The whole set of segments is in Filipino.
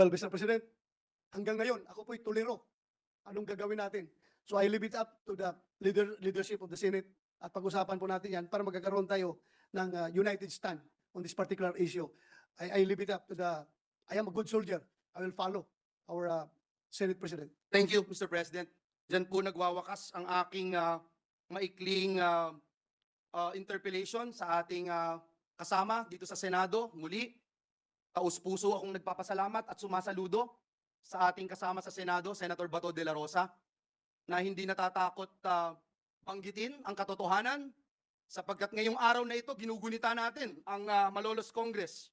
Well, Mr. President, hanggang ngayon, ako po'y tuliro. Anong gagawin natin? So I leave it up to the leadership of the Senate at pag-usapan po natin yan para magkakaroon tayo ng united stand on this particular issue. I leave it up to I am a good soldier. I will follow our Senate President. Thank you, Mr. President. Diyan po nagwawakas ang aking maikling interpellation sa ating kasama dito sa Senado. Muli, taus-puso akong nagpapasalamat at sumasaludo sa ating kasama sa Senado, Senator Bato de la Rosa, na hindi natatakot banggitin ang katotohanan sapagkat ngayong araw na ito, ginugunita natin ang Malolos Congress.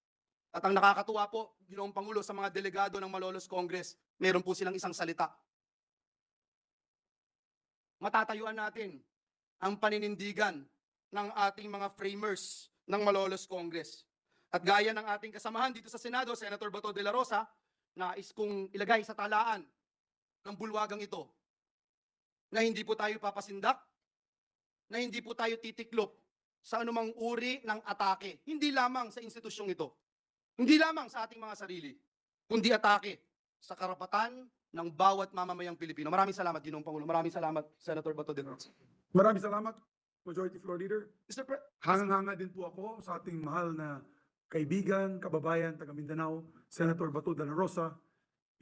At ang nakakatuwa po, Ginoong Pangulo, sa mga delegado ng Malolos Congress, meron po silang isang salita. Matatayuan natin ang paninindigan ng ating mga framers ng Malolos Congress. At gaya ng ating kasamahan dito sa Senado, Senator Bato de la Rosa, nais kong ilagay sa talaan ng bulwagang ito na hindi po tayo papasindak, na hindi po tayo titiklop sa anumang uri ng atake, hindi lamang sa institusyong ito, hindi lamang sa ating mga sarili, kundi atake sa karapatan ng bawat mamamayang Pilipino. Maraming salamat, Ginoong Pangulo. Maraming salamat, Senator Bato de la Rosa. Maraming salamat, Majority Floor Leader. Mr. Pre- Hangang-hanga din po ako sa ating mahal na kaibigan, kababayan, taga Mindanao, Senator Bato de la Rosa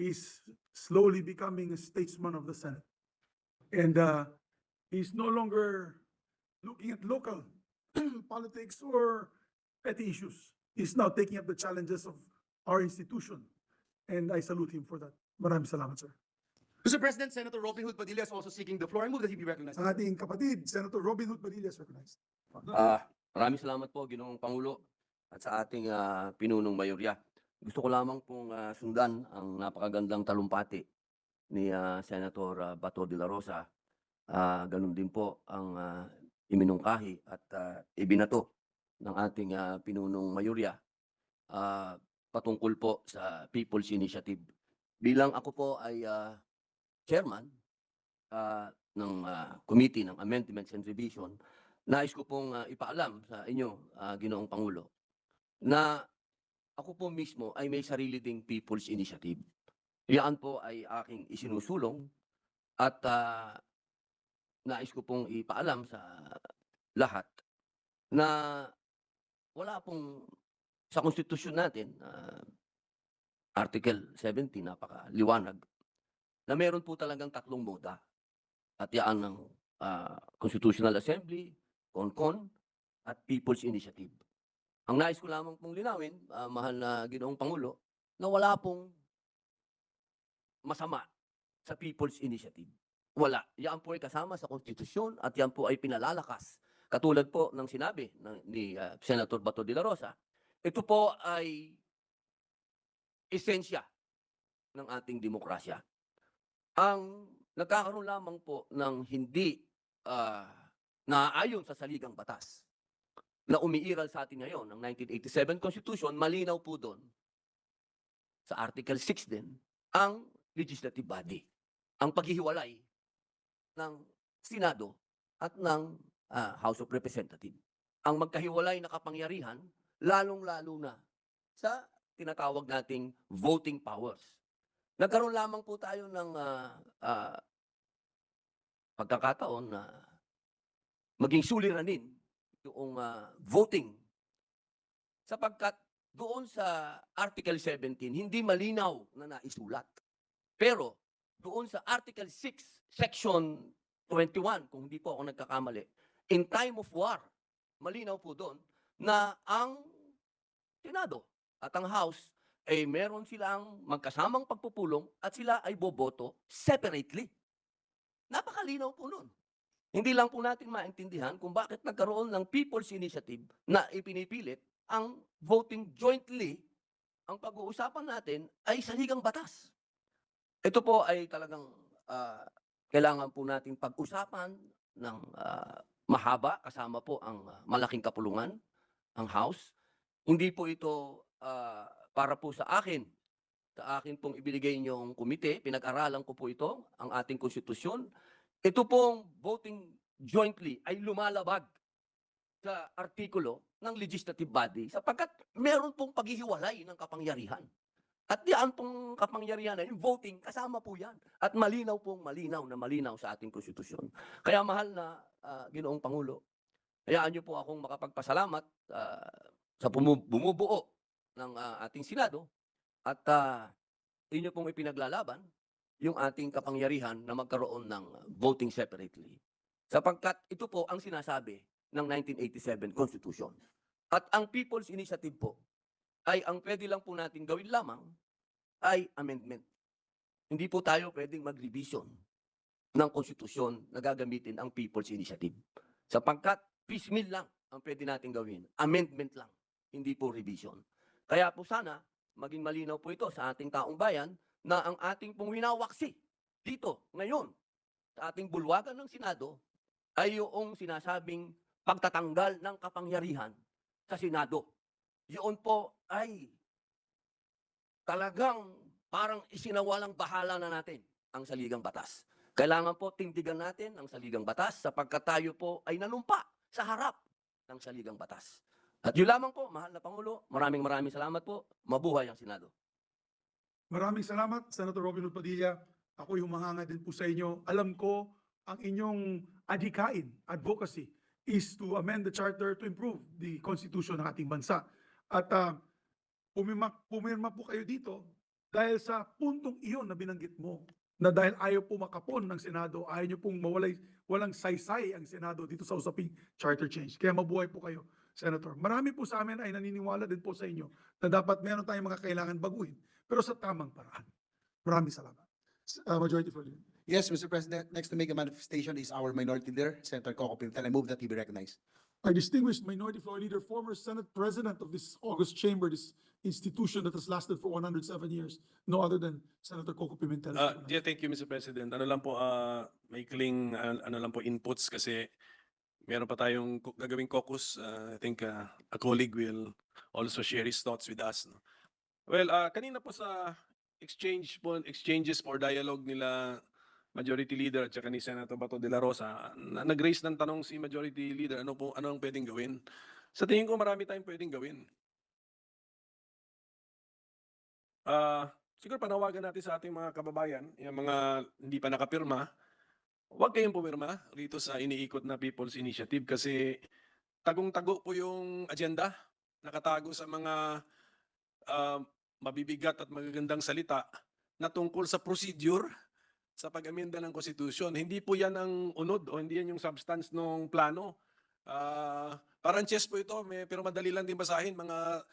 is slowly becoming a statesman of the Senate. And he's no longer looking at local politics or petty issues. He's now taking up the challenges of our institution. And I salute him for that. Maraming salamat, sir. Mr. President, Senator Robin Hood Padilla is also seeking the floor. I move that he be recognized. Ang ating kapatid, Senator Robin Hood Padilla is recognized. Maraming salamat po, Ginoong Pangulo, at sa ating pinunong mayorya. Gusto ko lamang pong sundan ang napakagandang talumpati ni Senator Bato de la Rosa. Ganun din po ang iminungkahi at ibinato ng ating pinunong mayorya patungkol po sa People's Initiative. Bilang ako po ay chairman ng Committee ng Amendments and Revision, nais ko pong ipaalam sa inyo, Ginoong Pangulo, na ako po mismo ay may sarili ding People's Initiative. Yan po ay aking isinusulong at nais ko pong ipaalam sa lahat na wala pong sa konstitusyon natin, Article 70, napakaliwanag, na meron po talagang tatlong moda. At yan ng Constitutional Assembly, CONCON, at People's Initiative. Ang nais ko lamang pong linawin, mahal na Ginoong Pangulo, na wala pong masama sa People's Initiative. Wala. Yan po ay kasama sa konstitusyon at yan po ay pinalalakas. Katulad po ng sinabi ni Senator Bato de la Rosa, ito po ay esensya ng ating demokrasya. Ang nagkakaroon lamang po ng hindi naaayon sa saligang batas na umiiral sa atin ngayon ng 1987 Constitution, malinaw po doon sa Article 6 din ang legislative body, ang paghihiwalay ng Senado at ng House of Representatives. Ang magkahiwalay na kapangyarihan, lalong-lalo na sa tinatawag nating voting powers. Nagkaroon lamang po tayo ng pagkakataon na maging suliranin yung voting sapagkat doon sa Article 17 hindi malinaw na naisulat. Pero doon sa Article 6, Section 21, kung hindi po ako nagkakamali, in time of war, malinaw po doon na ang Senado at ang House ay meron silang magkasamang pagpupulong at sila ay boboto separately. Napakalinaw po nun. Hindi lang po natin maintindihan kung bakit nagkaroon ng People's Initiative na ipinipilit ang voting jointly. Ang pag-uusapan natin ay saligang batas. Ito po ay talagang kailangan po natin pag-usapan ng mahaba, kasama po ang malaking kapulungan, ang House. Hindi po ito para po sa akin pong ibinigay niyong komite, pinag-aralan ko po ito, ang ating konstitusyon. Ito pong voting jointly ay lumalabag sa artikulo ng legislative body sapagkat meron pong paghihiwalay ng kapangyarihan. At yan pong kapangyarihan na yung voting, kasama po yan. At malinaw sa ating konstitusyon. Kaya mahal na Ginoong Pangulo, hayaan niyo po akong makapagpasalamat sa bumubuo ng ating Senado at inyo pong ipinaglalaban yung ating kapangyarihan na magkaroon ng voting separately. Sapagkat ito po ang sinasabi ng 1987 Constitution. At ang People's Initiative po ay ang pwede lang po natin gawin lamang ay amendment. Hindi po tayo pwedeng mag-revision ng konstitusyon na gagamitin ang People's Initiative. Sapagkat piecemeal lang ang pwede natin gawin. Amendment lang, hindi po revision. Kaya po sana, maging malinaw po ito sa ating taong bayan na ang ating pong winawaksi dito, ngayon, sa ating bulwagan ng Senado, ay yung sinasabing pagtatanggal ng kapangyarihan sa Senado. Yun po ay talagang parang isinawalang bahala na natin ang saligang batas. Kailangan po tindigan natin ang saligang batas sapagkat tayo po ay nanumpa sa harap ng saligang batas. At yun lamang po, mahal na Pangulo, maraming salamat po. Mabuhay ang Senado. Maraming salamat, Senator Robin Hood Padilla. Ako yung manganga din po sa inyo. Alam ko, ang inyong advocacy is to amend the charter to improve the constitution ng ating bansa. At pumirma po kayo dito dahil sa puntong iyon na binanggit mo, na dahil ayaw po makapon ng Senado, ayaw nyo pong walang saysay ang Senado dito sa usaping charter change. Kaya mabuhay po kayo, Senator. Marami po sa amin ay naniniwala din po sa inyo na dapat meron tayong mga kailangan baguhin, pero sa tamang paraan. Maraming salamat. Majority Floor Leader. Yes, Mr. President, next to make a manifestation is our Minority Leader, Senator Coco Pimentel. I move that he be recognized. Our distinguished Minority Floor Leader, former Senate President of this august chamber, this institution that has lasted for 107 years, no other than Senator Coco Pimentel. Yeah, thank you, Mr. President. Ano lang po, maikling, ano lang po, inputs kasi meron pa tayong gagawing caucus. I think a colleague will also share his thoughts with us. No? Well, kanina po sa exchanges for dialogue nila Majority Leader at saka ni Senator Bato de la Rosa, nag-raise ng tanong si Majority Leader, ano ang pwedeng gawin? Sa tingin ko marami tayong pwedeng gawin. Siguro panawagan natin sa ating mga kababayan, yung mga hindi pa nakapirma, huwag kayong pumirma rito sa iniikot na People's Initiative kasi tagong-tago po yung agenda, nakatago sa mga mabibigat at magagandang salita na tungkol sa procedure sa pag-amenda ng konstitusyon. Hindi po yan ang unod o hindi yan yung substance ng plano. Parang chess po ito, pero madali lang din basahin. Mga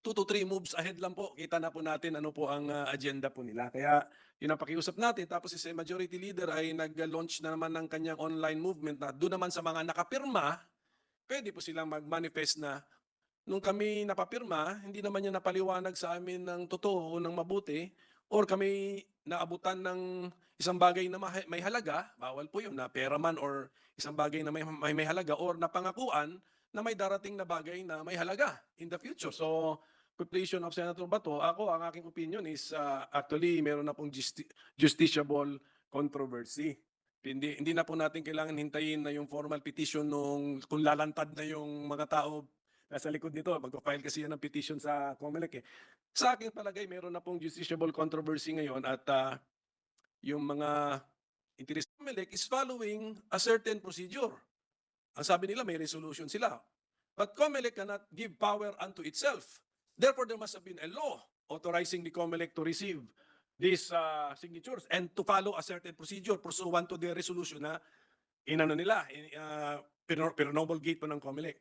2 to 3 moves ahead lang po. Kita na po natin ano po ang agenda po nila. Kaya yun ang pakiusap natin. Tapos si Majority Leader ay nag-launch na naman ng kanyang online movement na doon naman sa mga nakapirma, pwede po silang mag-manifest na nung kami napapirma, hindi naman niya napaliwanag sa amin ng totoo o ng mabuti, or kami naabutan ng isang bagay na may halaga, bawal po yun, na pera man or isang bagay na may halaga, or napangakuan na may darating na bagay na may halaga in the future. So, quotation of Senator Bato, ang aking opinion is actually meron na pong justiciable controversy. Hindi na po natin kailangan hintayin na yung formal petition kung lalantad na yung mga tao nasa likod nito, mag-file kasi yan ng petition sa COMELEC. Sa akin palagay, meron na pong justiciable controversy ngayon at yung mga interest ng COMELEC is following a certain procedure. Ang sabi nila, may resolution sila. But COMELEC cannot give power unto itself. Therefore, there must have been a law authorizing the COMELEC to receive these signatures and to follow a certain procedure pursuant to the resolution na inano nila, pinromulgate po ng COMELEC.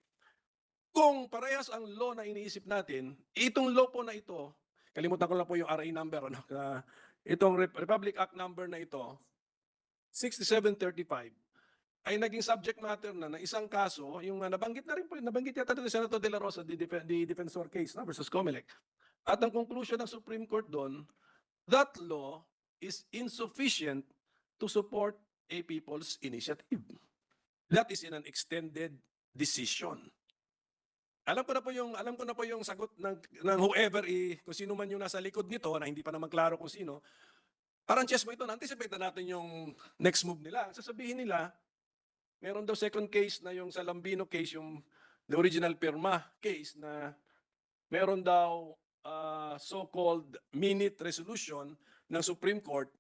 Kung parehas ang law na iniisip natin, itong law po na ito, kalimutan ko lang po yung RA number, itong Republic Act number na ito, 6735, ay naging subject matter na isang kaso, yung nabanggit na rin po, nabanggit yata ni Senator De La Rosa, the defensor case versus COMELEC. At ang conclusion ng Supreme Court doon, that law is insufficient to support a people's initiative. That is in an extended decision. Alam ko na po yung sagot ng whoever, kung sino man yung nasa likod nito, na hindi pa naman klaro kung sino. Parang chess mo ito, na-anticipate na natin yung next move nila. Sasabihin nila, meron daw second case na yung sa Lambino case, yung the original Pirma case, na meron daw so-called minute resolution ng Supreme Court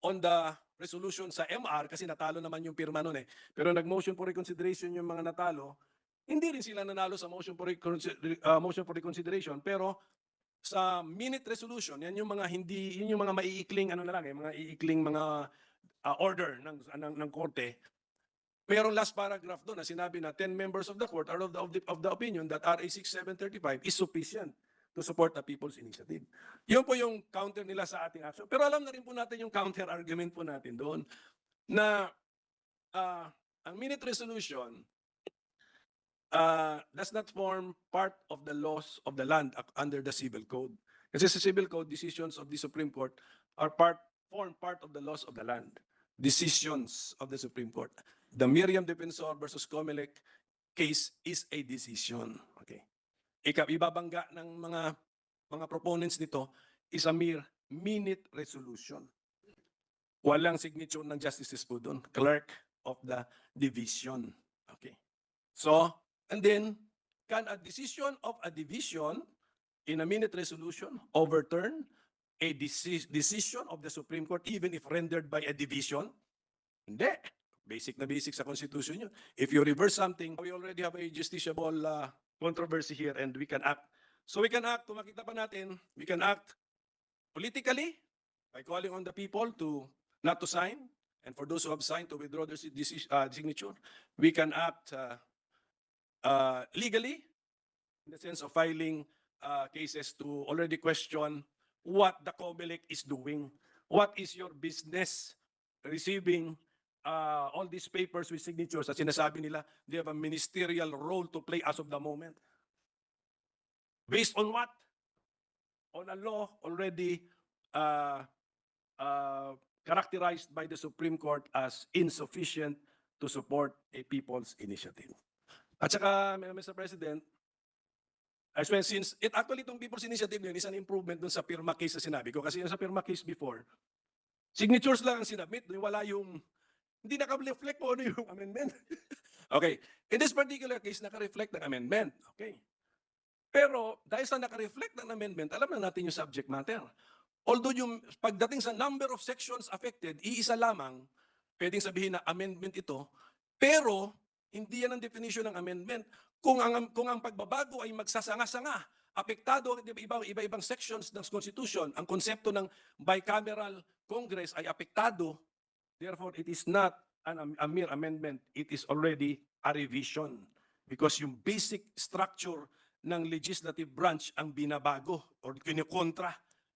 on the resolution sa MR kasi natalo naman yung pirma nun eh. Pero nag-motion for reconsideration yung mga natalo, hindi rin sila nanalo sa motion for reconsideration, pero sa minute resolution, yan yung mga yun yung mga maiikling ano na lang eh, mga iikling mga order ng korte. Merong last paragraph doon na sinabi na 10 members of the court are of the opinion that RA 6735 is sufficient to support the people's initiative. Yun po yung counter nila sa ating action. Pero alam na rin po natin yung counter argument po natin doon na ang minute resolution does not form part of the laws of the land under the civil code. Kasi sa civil code, decisions of the Supreme Court form part of the laws of the land. Decisions of the Supreme Court. The Miriam Defensor versus Comelec case is a decision. Okay. Ibabangga ng mga proponents nito is a mere minute resolution. Walang signature ng justices po doon. Clerk of the division. Okay. So, and then, can a decision of a division in a minute resolution overturn a decision of the Supreme Court even if rendered by a division? Hindi. Basic na basic sa Constitution yun. If you reverse something, we already have a justiciable controversy here and we can act. So we can act, kung makita pa natin, we can act politically by calling on the people to not to sign, and for those who have signed to withdraw their signature. We can act legally in the sense of filing cases to already question what the COMELEC is doing. What is your business receiving all these papers with signatures? At sinasabi nila, they have a ministerial role to play as of the moment. Based on what? On a law already characterized by the Supreme Court as insufficient to support a people's initiative. At saka, Mr. President, as well, since actually itong people's initiative yun is an improvement dun sa PIRMA case na sinabi ko. Kasi yung sa PIRMA case before, signatures lang ang sinabit, wala yung, hindi naka-reflect po ano yung amendment. Okay. In this particular case, naka-reflect ng amendment. Okay. Pero dahil sa naka-reflect ng amendment, alam na natin yung subject matter. Although yung pagdating sa number of sections affected, iisa lamang, pwedeng sabihin na amendment ito, pero hindi yan ang definition ng amendment. Kung ang pagbabago ay magsasanga-sanga, apektado iba-ibang sections ng Constitution, ang konsepto ng bicameral Congress ay apektado, therefore it is not a mere amendment, it is already a revision. Because yung basic structure ng legislative branch ang binabago or kinokontra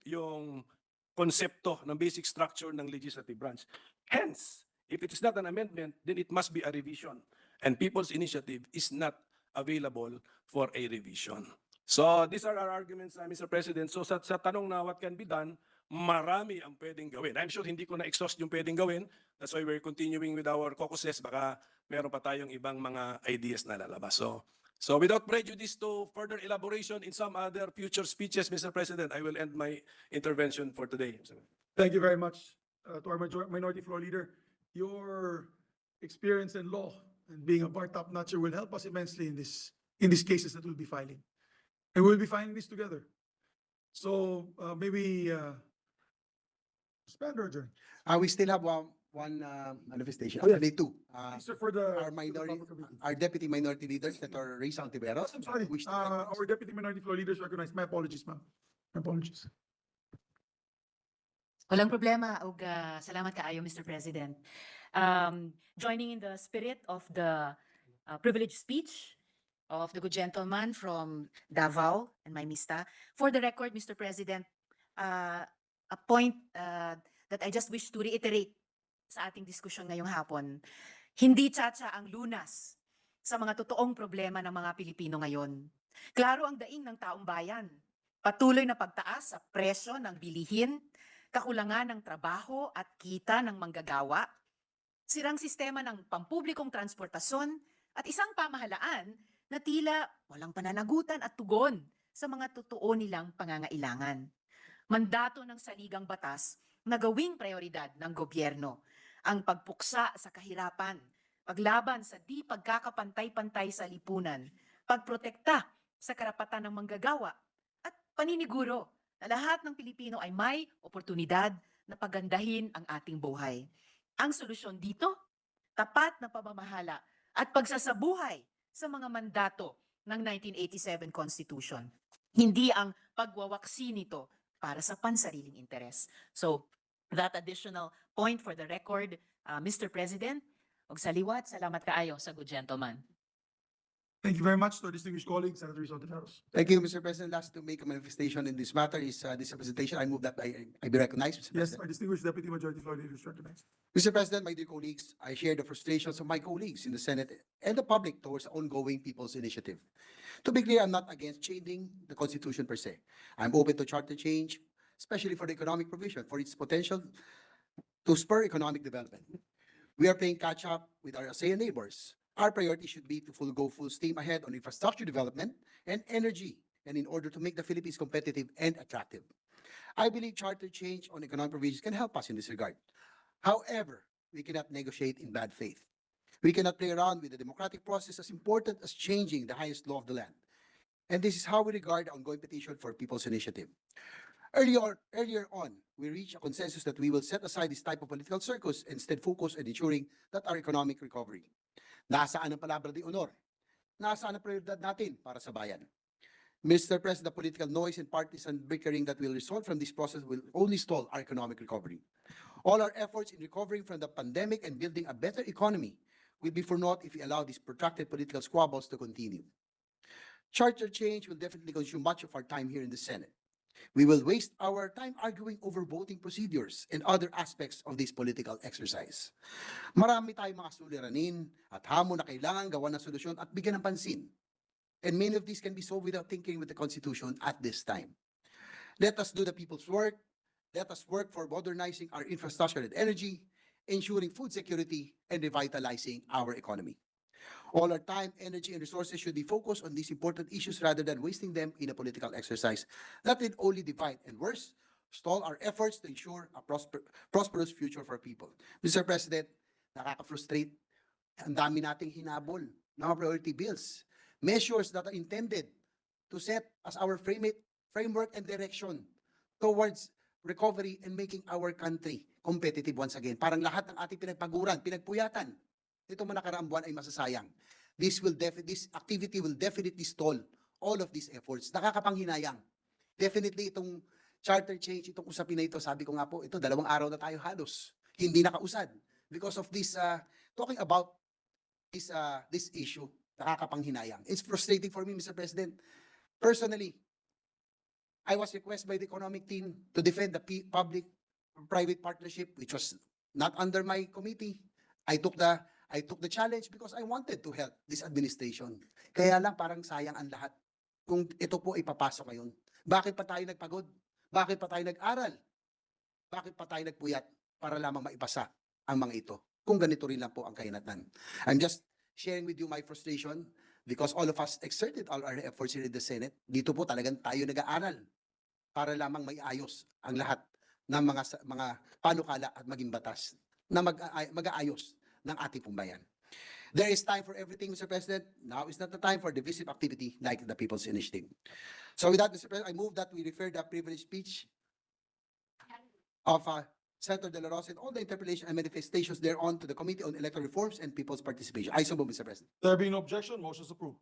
yung konsepto ng basic structure ng legislative branch. Hence, if it is not an amendment, then it must be a revision. And people's initiative is not available for a revision. So these are our arguments, Mr. President. So sa tanong na what can be done, marami ang pwedeng gawin. I'm sure hindi ko na-exhaust yung pwedeng gawin. That's why we're continuing with our caucuses. Baka meron pa tayong ibang mga ideas na lalabas. So without prejudice to further elaboration in some other future speeches, Mr. President, I will end my intervention for today. Thank you very much to our minority floor leader. Your experience in law and being a bar top notcher will help us immensely in these cases that we'll be filing. And we'll be filing this together. So maybe suspend or adjourn. We still have one manifestation, Oh, yes. actually two. Sir, for the Our for the minority, public committee. our deputy minority leaders that are Ray Saltiveros. I'm sorry, our deputy minority floor leaders recognize. My apologies, ma'am. My apologies. Walang problema, ug salamat kaayo, Mr. President. Joining in the spirit of the privileged speech of the good gentleman from Davao and Maymista, for the record, Mr. President, a point that I just wish to reiterate sa ating diskusyon ngayong hapon, hindi tsatsa ang lunas sa mga totoong problema ng mga Pilipino ngayon. Klaro ang daing ng taong bayan. Patuloy na pagtaas sa presyo ng bilihin, kakulangan ng trabaho at kita ng manggagawa, sirang sistema ng pampublikong transportasyon at isang pamahalaan na tila walang pananagutan at tugon sa mga totoo nilang pangangailangan. Mandato ng saligang batas na gawing prioridad ng gobyerno ang pagpuksa sa kahirapan, paglaban sa di pagkakapantay-pantay sa lipunan, pagprotekta sa karapatan ng manggagawa, at paniniguro na lahat ng Pilipino ay may oportunidad na pagandahin ang ating buhay. Ang solusyon dito, tapat na pamamahala at pagsasabuhay sa mga mandato ng 1987 Constitution. Hindi ang pagwawaksi nito para sa pansariling interes. So, that additional point for the record, Mr. President, og saliwat, salamat kaayo sa good gentleman. Thank you very much to our distinguished colleague, Senator Rizal de la Rosa. Thank you, Mr. President. Last to make a manifestation in this matter is this representation. I move that I be recognized, Mr. Yes, President. our distinguished Deputy Majority Floor Leader is recognized. Mr. President, my dear colleagues, I share the frustrations of my colleagues in the Senate and the public towards the ongoing People's Initiative. To be clear, I'm not against changing the Constitution per se. I'm open to charter change, especially for the economic provision, for its potential to spur economic development. We are playing catch up with our ASEAN neighbors. Our priority should be to go full steam ahead on infrastructure development and energy, and in order to make the Philippines competitive and attractive. I believe charter change on economic provisions can help us in this regard. However, we cannot negotiate in bad faith. We cannot play around with the democratic process as important as changing the highest law of the land. And this is how we regard the ongoing petition for People's Initiative. Earlier on, we reached a consensus that we will set aside this type of political circus and instead focus on ensuring that our economic recovery. Nasaan ang palabra de honor? Nasaan ang prioridad natin para sa bayan? Mr. President, the political noise and partisan bickering that will result from this process will only stall our economic recovery. All our efforts in recovering from the pandemic and building a better economy will be for naught if we allow these protracted political squabbles to continue. Charter change will definitely consume much of our time here in the Senate. We will waste our time arguing over voting procedures and other aspects of this political exercise. Marami tayong mga suliranin at hamon na kailangan gawa ng solusyon at bigyan ng pansin. And many of these can be solved without tinkering with the Constitution at this time. Let us do the people's work. Let us work for modernizing our infrastructure and energy, ensuring food security, and revitalizing our economy. All our time, energy, and resources should be focused on these important issues rather than wasting them in a political exercise that will only divide and worse, stall our efforts to ensure a prosperous future for people. Mr. President, nakaka-frustrate. Ang dami nating hinabol ng mga priority bills. Measures that are intended to set as our framework and direction towards recovery and making our country competitive once again. Parang lahat ng ating pinagpaguran, pinagpuyatan, ito mga nakaraang buwan ay masasayang. This activity will definitely stall all of these efforts. Nakakapanghinayang. Definitely itong charter change, itong usapin na ito, sabi ko nga po, ito 2 araw na tayo halos. Hindi nakausad. Because of this, talking about this issue, nakakapanghinayang. It's frustrating for me, Mr. President. Personally, I was requested by the economic team to defend the public-private partnership, which was not under my committee. I took the challenge because I wanted to help this administration. Kaya lang parang sayang ang lahat kung ito po ipapasok ngayon. Bakit pa tayo nagpagod? Bakit pa tayo nag-aral? Bakit pa tayo nagpuyat para lamang maipasa ang mga ito? Kung ganito rin lang po ang kahinatnan. I'm just sharing with you my frustration because all of us exerted all our efforts here in the Senate. Dito po talagang tayo nag-aaral para lamang may ayos ang lahat ng mga panukala at maging batas na mag-aayos ng ating pumbayan. There is time for everything, Mr. President. Now is not the time for divisive activity like the People's Initiative. So with that, Mr. President, I move that we refer the privileged speech of Senator De La Rosa and all the interpellation and manifestations thereon to the Committee on Electoral Reforms and People's Participation. I so move, Mr. President. There being no objection, motion is approved.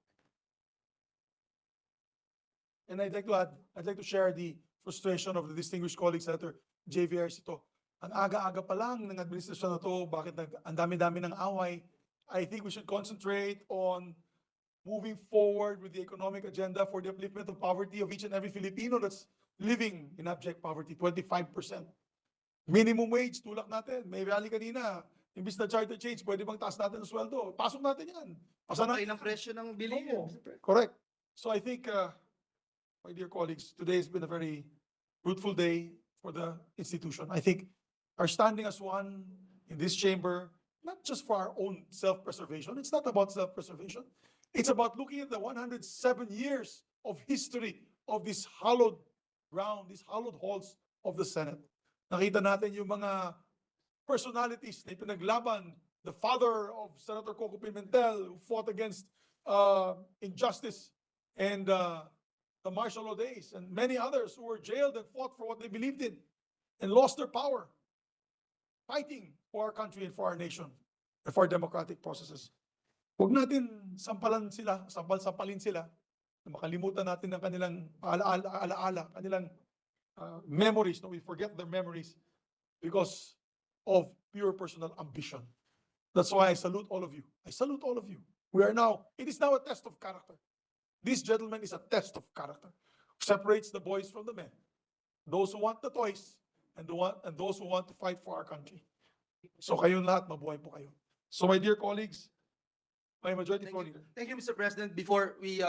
And I'd like to share the frustration of the distinguished colleague, Senator J.V. Ercito. Ang aga-aga pa lang ng administrasyon na to, bakit ang dami-dami ng away? I think we should concentrate on moving forward with the economic agenda for the upliftment of poverty of each and every Filipino that's living in abject poverty, 25%. Minimum wage, tulak natin. May rally kanina. Imbis na charter change, pwede bang taas natin ang sweldo? Pasok natin yan. Pasok ng presyo ng bilihin. Oo, correct. So I think, my dear colleagues, today has been a very fruitful day for the institution. I think our standing as one in this chamber, not just for our own self-preservation. It's not about self-preservation. It's about looking at the 107 years of history of this hallowed ground, these hallowed halls of the Senate. Nakita natin yung mga personalities na ipinaglaban, the father of Senator Coco Pimentel, who fought against injustice and the martial law days, and many others who were jailed and fought for what they believed in and lost their power, fighting for our country and for our nation and for our democratic processes. Huwag natin sampalin sila, na makalimutan natin ang kanilang alaala, kanilang memories, no? We forget their memories because of pure personal ambition. That's why I salute all of you. I salute all of you. It is now a test of character. This gentleman is a test of character. Separates the boys from the men. Those who want the toys and those who want to fight for our country. So kayong lahat, mabuhay po kayo. So my dear colleagues, my majority Thank floor you. leader. Thank you, Mr. President. Before we